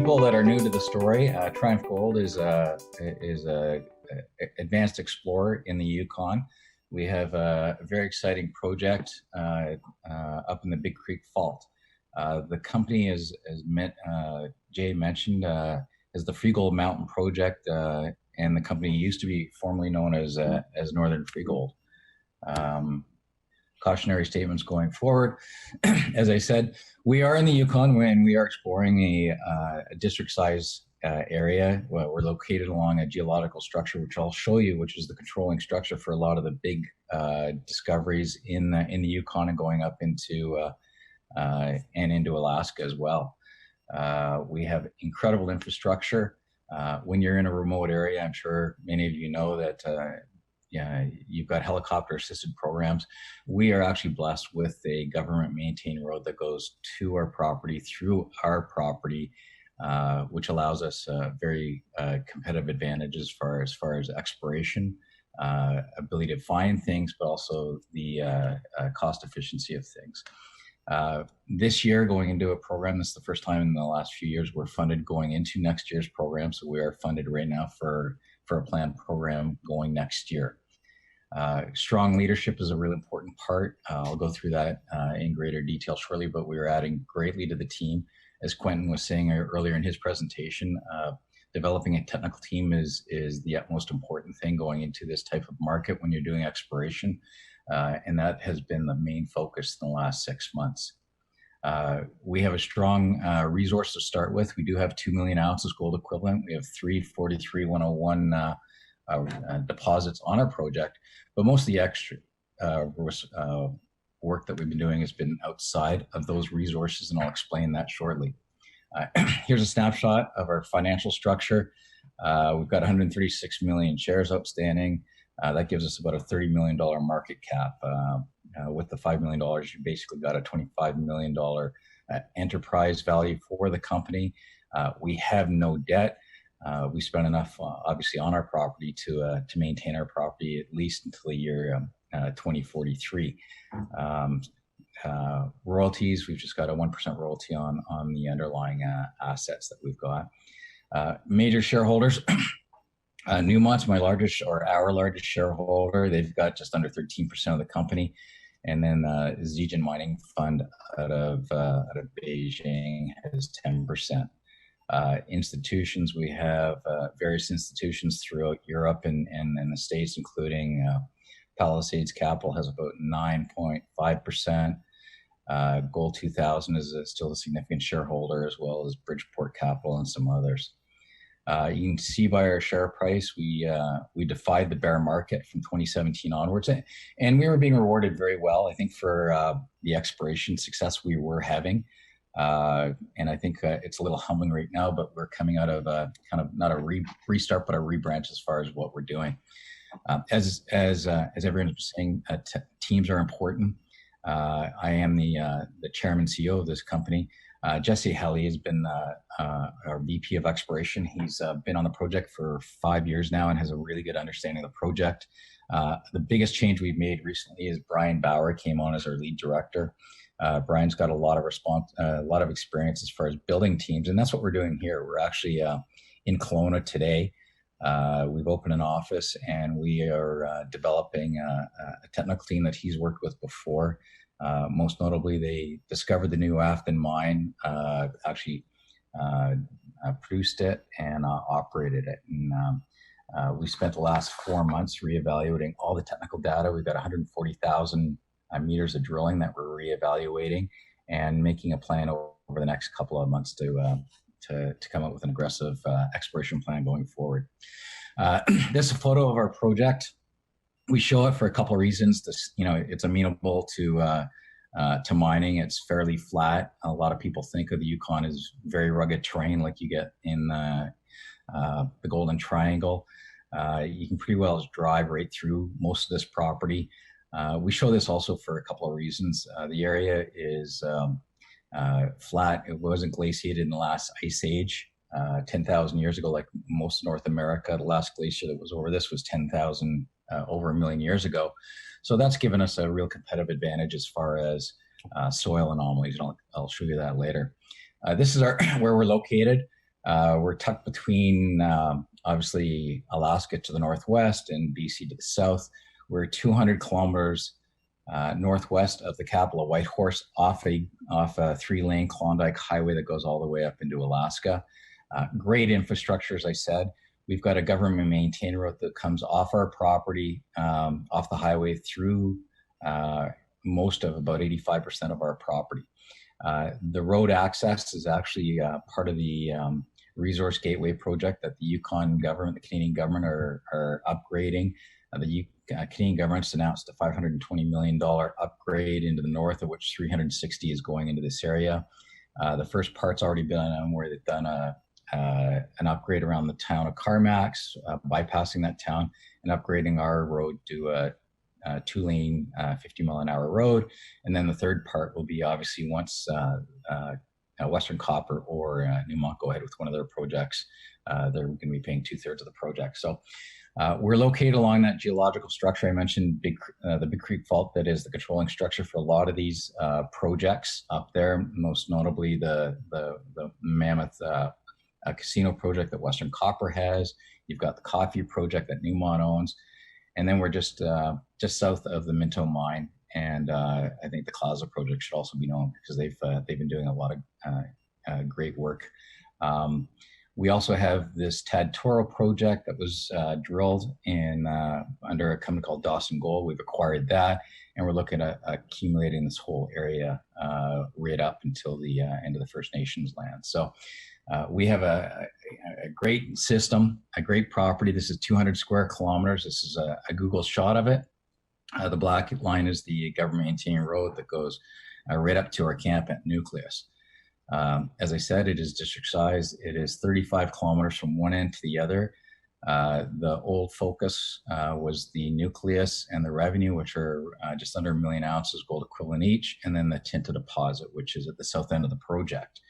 people that are new to the story, Triumph Gold is a advanced explorer in the Yukon. We have a very exciting project up in the Big Creek Fault. The company Jay mentioned, is the Freegold Mountain project, and the company used to be formerly known as Northern Freegold. Cautionary statements going forward. As I said, we are in the Yukon and we are exploring a district size area. Well, we're located along a geological structure, which I'll show you, which is the controlling structure for a lot of the big discoveries in the Yukon and going up into into Alaska as well. We have incredible infrastructure. When you're in a remote area, I'm sure many of you know that you've got helicopter assisted programs. We are actually blessed with a government maintained road that goes to our property, through our property, which allows us very competitive advantage as far as exploration, ability to find things, but also the cost efficiency of things. This year, going into a program, this is the first time in the last few years we're funded going into next year's program. So we are funded right now for a planned program going next year. Strong leadership is a really important part. I'll go through that in greater detail shortly, but we are adding greatly to the team. As Quentin was saying earlier in his presentation, developing a technical team is the utmost important thing going into this type of market when you're doing exploration. And that has been the main focus in the last 6 months. We have a strong resource to start with. We do have 2 million ounces gold equivalent. We have 343-101 deposits on our project, but most of the extra work that we've been doing has been outside of those resources, and I'll explain that shortly. Here's a snapshot of our financial structure. We've got 136 million shares outstanding. That gives us about a $30 million market cap. With the $5 million, you basically got a $25 million enterprise value for the company. We have no debt. We spent enough, obviously, on our property to maintain our property at least until the year 2043. Royalties, we've just got a 1% royalty on the underlying assets that we've got. Major shareholders. Newmont's our largest shareholder. They've got just under 13% of the company, and then Zijin Mining Fund out of Beijing has 10%. Institutions, we have various institutions throughout Europe and in the States, including Palisades Capital has about 9.5%. Gold 2000 is still a significant shareholder, as well as Bridgeport Capital and some others. You can see by our share price, we defied the bear market from 2017 onwards, and we were being rewarded very well, I think, for the exploration success we were having. And I think it's a little humbling right now, but we're coming out of kind of not a restart, but a rebranch as far as what we're doing. As everyone was saying, teams are important. I am the chairman CEO of this company. Jesse Halley has been our VP of exploration. He's been on the project for 5 years now and has a really good understanding of the project. The biggest change we've made recently is Brian Bauer came on as our lead director. Brian's got a lot of experience as far as building teams, and that's what we're doing here. We're actually in Kelowna today. We've opened an office, and we are developing a technical team that he's worked with before. Most notably, they discovered the new Afton mine, actually produced it and operated it. And we spent the last 4 months reevaluating all the technical data. We've got 140,000 meters of drilling that we're reevaluating and making a plan over the next couple of months to come up with an aggressive exploration plan going forward. This is a photo of our project. We show it for a couple of reasons. It's amenable to mining. It's fairly flat. A lot of people think of the Yukon as very rugged terrain, like you get in the Golden Triangle. You can pretty well drive right through most of this property. We show this also for a couple of reasons. The area is flat. It wasn't glaciated in the last ice age 10,000 years ago, like most of North America. The last glacier that was over this was 10,000 over 1 million years ago. So that's given us a real competitive advantage as far as soil anomalies, and I'll show you that later. This is where we're located. We're tucked between, obviously, Alaska to the northwest and BC to the south. We're 200 kilometers northwest of the capital of Whitehorse, off a 3-lane Klondike highway that goes all the way up into Alaska. Great infrastructure, as I said. We've got a government maintained road that comes off our property, off the highway through most of about 85% of our property. The road access is actually part of the Resource Gateway project that the Yukon government, the Canadian government, are upgrading. The Canadian government's announced a $520 million upgrade into the north, of which 360 is going into this area. The first part's already been on, where they've done an upgrade around the town of Carmacks, bypassing that town and upgrading our road to a 2-lane 50-mile-an-hour road. And then the third part will be obviously once Western Copper or Newmont go ahead with one of their projects, they're going to be paying 2/3 of the project. So we're located along that geological structure. I mentioned the Big Creek Fault, that is the controlling structure for a lot of these projects up there, most notably the Mammoth casino project that Western Copper has. You've got the Coffee project that Newmont owns. And then we're just south of the Minto mine, and I think the Claza project should also be known because they've been doing a lot of great work. We also have this Tad Toro project that was drilled in under a company called Dawson Gold. We've acquired that, and we're looking at accumulating this whole area right up until the end of the First Nations land. So we have a great system, a great property. This is 200 square kilometers. This is a Google shot of it. The black line is the government maintained road that goes right up to our camp at Nucleus. As I said, it is district size. It is 35 kilometers from one end to the other. The old focus was the Nucleus and the Revenue, which are just under 1 million ounces gold equivalent each, and then the Tinta deposit, which is at the south end of the project.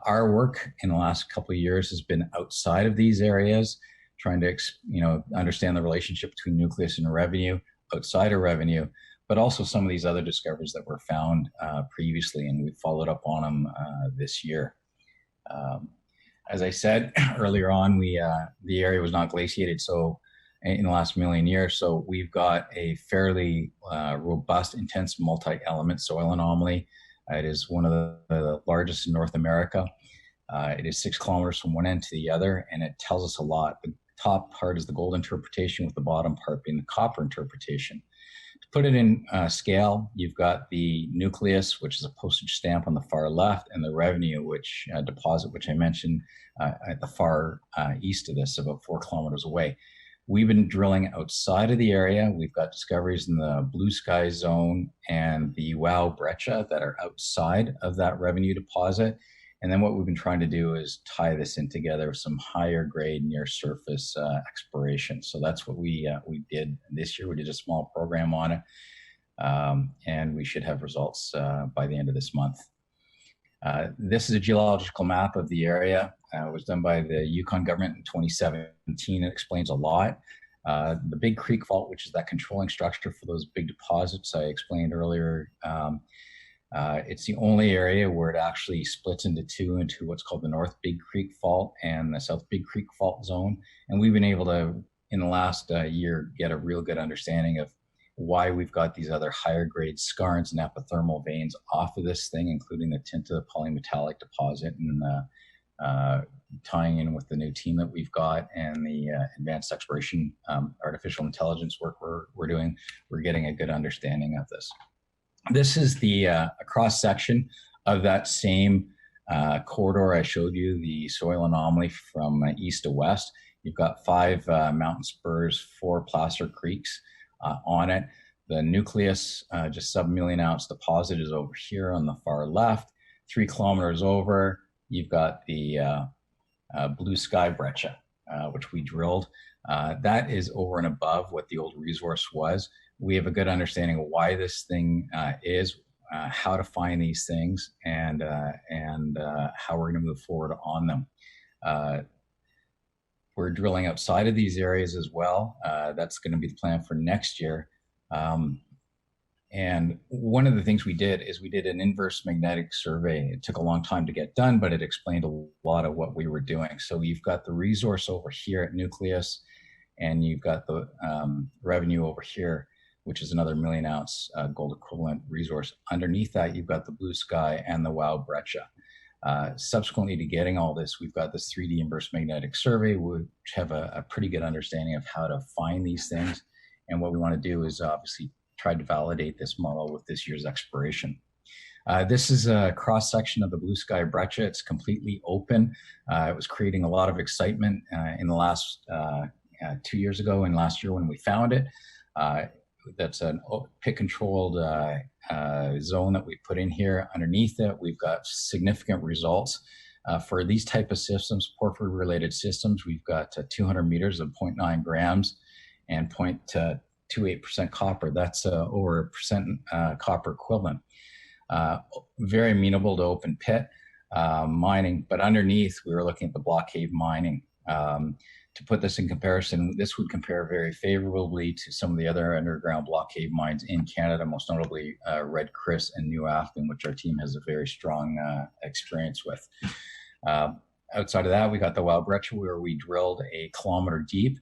Our work in the last couple of years has been outside of these areas, trying to understand the relationship between Nucleus and Revenue, outside of Revenue, but also some of these other discoveries that were found previously, and we followed up on them this year. As I said earlier on, the area was not glaciated so in the last million years, so we've got a fairly robust, intense multi-element soil anomaly. It is one of the largest in North America. It is 6 kilometers from one end to the other, and it tells us a lot. The top part is the gold interpretation, with the bottom part being the copper interpretation. To put it in scale, you've got the Nucleus, which is a postage stamp on the far left, and the Revenue, which deposit, which I mentioned at the far east of this, about 4 kilometers away. We've been drilling outside of the area. We've got discoveries in the Blue Sky Zone and the Wow Breccia that are outside of that Revenue deposit. And then what we've been trying to do is tie this in together with some higher grade near surface exploration. So that's what we did this year. We did a small program on it, and we should have results by the end of this month. This is a geological map of the area. It was done by the Yukon government in 2017. It explains a lot. The Big Creek Fault, which is that controlling structure for those big deposits I explained earlier, it's the only area where it actually splits into two, into what's called the North Big Creek Fault and the South Big Creek Fault Zone. And we've been able to, in the last year, get a real good understanding of why we've got these other higher grade skarns and epithermal veins off of this thing, including the Tinta polymetallic deposit, and tying in with the new team that we've got and the advanced exploration artificial intelligence work we're doing. We're getting a good understanding of this. This is the cross section of that same corridor I showed you, the soil anomaly from east to west. You've got 5 mountain spurs, 4 placer creeks on it. The Nucleus, just sub-million ounce deposit, is over here on the far left. 3 kilometers over, you've got the Blue Sky Breccia, which we drilled. That is over and above what the old resource was. We have a good understanding of why this thing is, how to find these things, and how we're going to move forward on them. We're drilling outside of these areas as well. That's going to be the plan for next year. And one of the things we did is we did an inverse magnetic survey. It took a long time to get done, but it explained a lot of what we were doing. So you've got the resource over here at Nucleus, and you've got the revenue over here, which is another 1,000,000 ounce gold equivalent resource. Underneath that, you've got the blue sky and the Wow Breccia. Subsequently to getting all this, we've got this 3D inverse magnetic survey, which have a pretty good understanding of how to find these things. And what we want to do is obviously try to validate this model with this year's exploration. This is a cross section of the blue sky breccia. It's completely open. It was creating a lot of excitement in the last 2 years ago and last year when we found it. That's a pit controlled zone that we put in here. Underneath it, we've got significant results. For these type of systems, porphyry related systems, we've got 200 meters of 0.9 grams and 0.28% copper. That's over a percent copper equivalent. Very amenable to open pit mining, but underneath we were looking at the block cave mining. To put this in comparison, this would compare very favorably to some of the other underground block cave mines in Canada, most notably Red Chris and New Afton, which our team has a very strong experience with. Outside of that, we got the Wow Breccia, where we drilled 1 kilometer deep.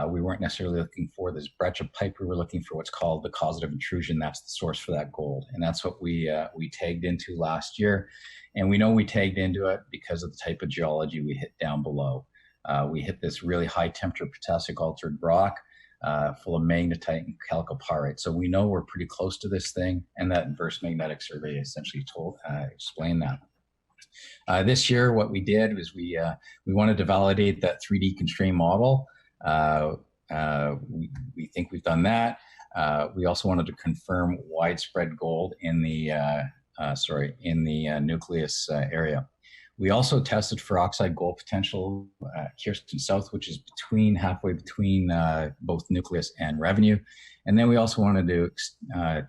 We weren't necessarily looking for this breccia pipe. We were looking for what's called the causative intrusion. That's the source for that gold. And that's what we tagged into last year. And we know we tagged into it because of the type of geology we hit down below. We hit this really high temperature potassic altered rock full of magnetite and chalcopyrite. So we know we're pretty close to this thing. And that inverse magnetic survey essentially explained that. This year, what we did was we wanted to validate that 3D constrained model. We think we've done that. We also wanted to confirm widespread gold in the Nucleus area. We also tested for oxide gold potential Kirsten South, which is halfway between both Nucleus and Revenue. And then we also wanted to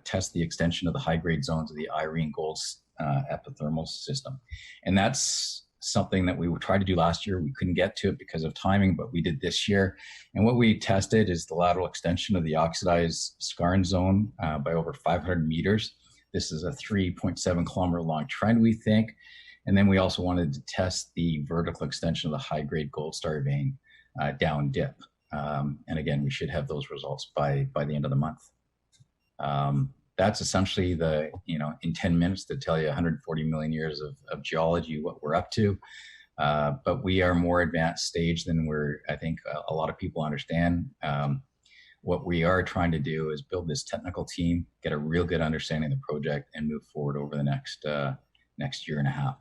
test the extension of the high-grade zones of the Irene Gold epithermal system. And that's something that we tried to do last year. We couldn't get to it because of timing, but we did this year. And what we tested is the lateral extension of the oxidized skarn zone by over 500 meters. This is a 3.7 kilometer long trend, we think. And then we also wanted to test the vertical extension of the high-grade Gold Star vein down dip. And again, we should have those results by the end of the month. That's essentially in 10 minutes to tell you 140 million years of geology, what we're up to. But we are more advanced stage than I think a lot of people understand. What we are trying to do is build this technical team, get a real good understanding of the project, and move forward over the next year and a half.